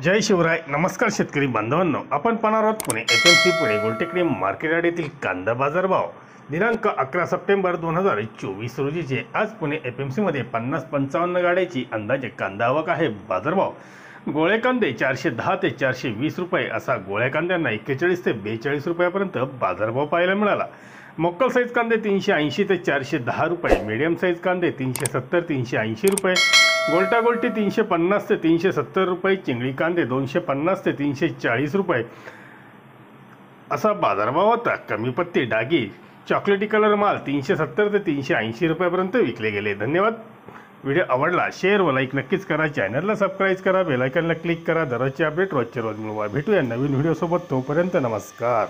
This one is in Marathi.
जय शिवराय. नमस्कार शेतकरी बांधवांनो, आपण पाहणार आहोत पुणे FMC पुणे गोलटेकडी मार्केट यार्डातील कांदा बाजारभाव दिनांक 11 सप्टेंबर 2024 रोजीचे. आज पुणे FMC मध्ये 50-55 गाड्याची अंदाजे कांदा आवक आहे. बाजारभाव गोळे कांदे 410 ते 420 रुपये असा गोळ्या कांद्यांना 41 ते 42 रुपयापर्यंत बाजारभाव पाहायला मिळाला. मोकल साईज कांदे 380 ते 410 रुपये, मीडियम साईज कांदे 370 380 रुपये, गोल्टा गोल्टी 350 ते 370 रुपये, चिंगळी कांदे 250 ते 340 रुपये असा बाजारभाव होता. कमी पत्ती डागी चॉकलेटी कलर माल 370 ते 380 रुपयापर्यंत विकले गेले. धन्यवाद. व्हिडिओ आवडला शेअर व लाईक नक्कीच करा. चॅनलला सबस्क्राईब करा. बेल आयकॉनला क्लिक करा. दररोजचे अपडेट रोजच्या रोज मिळवा. भेटूया नवीन व्हिडिओसोबत. तोपर्यंत नमस्कार.